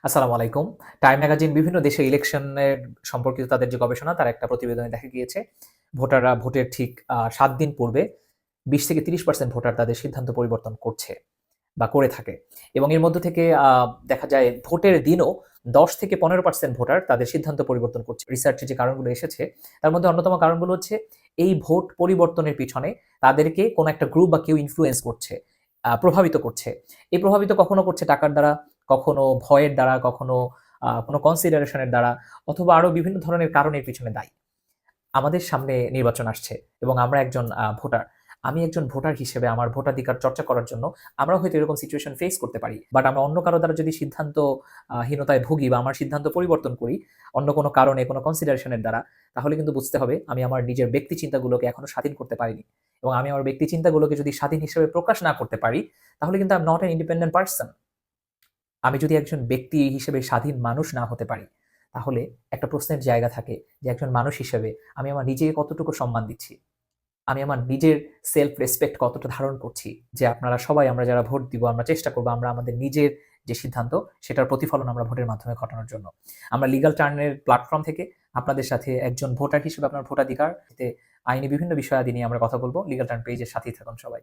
আসসালামু আলাইকুম। Time magazine বিভিন্ন দেশে ইলেকশনের সম্পর্কিত তাদের যে গবেষণা তার একটা প্রতিবেদনে দেখা গিয়েছে ভোটাররা ভোটের ঠিক ৭ দিন পূর্বে ২০-৩০% ভোটার তাদের সিদ্ধান্ত পরিবর্তন করছে বা করে থাকে। এবং এর মধ্য থেকে দেখা যায় ভোটের দিনও ১০-১৫% ভোটার তাদের সিদ্ধান্ত পরিবর্তন করছে। রিসার্চে যে কারণগুলো এসেছে তার মধ্যে অন্যতম কারণগুলো হচ্ছে এই ভোট পরিবর্তনের পিছনে তাদেরকে কোনো একটা গ্রুপ বা কেউ ইনফ্লুয়েন্স করছে, প্রভাবিত করছে। এই প্রভাবিত কখনো করছে টাকার দ্বারা, কখনো ভয়ের দ্বারা, কখনো কোনো কনসিডারেশন এর দ্বারা অথবা আরো বিভিন্ন ধরনের কারণের পিছনে দায়ী। আমাদের সামনে নির্বাচন আসছে এবং আমরা একজন ভোটার। আমি একজন ভোটার হিসেবে আমার ভোটাধিকার চর্চা করার জন্য আমরাও হয়তো এরকম সিচুয়েশন ফেস করতে পারি। বাট আমরা অন্য কারো দ্বারা যদি সিদ্ধান্ত হীনতায় ভুগি বা আমার সিদ্ধান্ত পরিবর্তন করি অন্য কোনো কারণে, কোনো কনসিডারেশন এর দ্বারা, তাহলে কিন্তু বুঝতে হবে আমি আমার নিজের ব্যক্তি চিন্তাগুলোকে এখনো স্বাধীন করতে পারিনি। এবং আমি আমার ব্যক্তি চিন্তাগুলোকে যদি স্বাধীন হিসেবে প্রকাশ না করতে পারি, তাহলে কিন্তু I am not an independent person. আমি যদি একজন ব্যক্তি হিসেবে স্বাধীন মানুষ না হতে পারি, তাহলে একটা প্রশ্নের জায়গা থাকে যে একজন মানুষ হিসেবে আমি আমার নিজেকে কতটুকু সম্মান দিচ্ছি? আমি আমার নিজের সেলফ রেসপেক্ট কতটা ধারণ করছি? যে আপনারা সবাই আমরা যারা ভোট দিব আমরা চেষ্টা করব আমরা আমাদের নিজের যে সিদ্ধান্ত সেটার প্রতিফলন আমরা ভোটের মাধ্যমে ঘটানোর জন্য। আমরা লিগ্যাল টার্নের প্ল্যাটফর্ম থেকে আপনাদের সাথে একজন ভোটার হিসেবে আপনার ভোটাধিকার, এতে আইনি বিভিন্ন বিষয়াদি নিয়ে আমরা কথা বলব। লিগ্যাল টার্ন পেজের সাথেই থাকুন সবাই।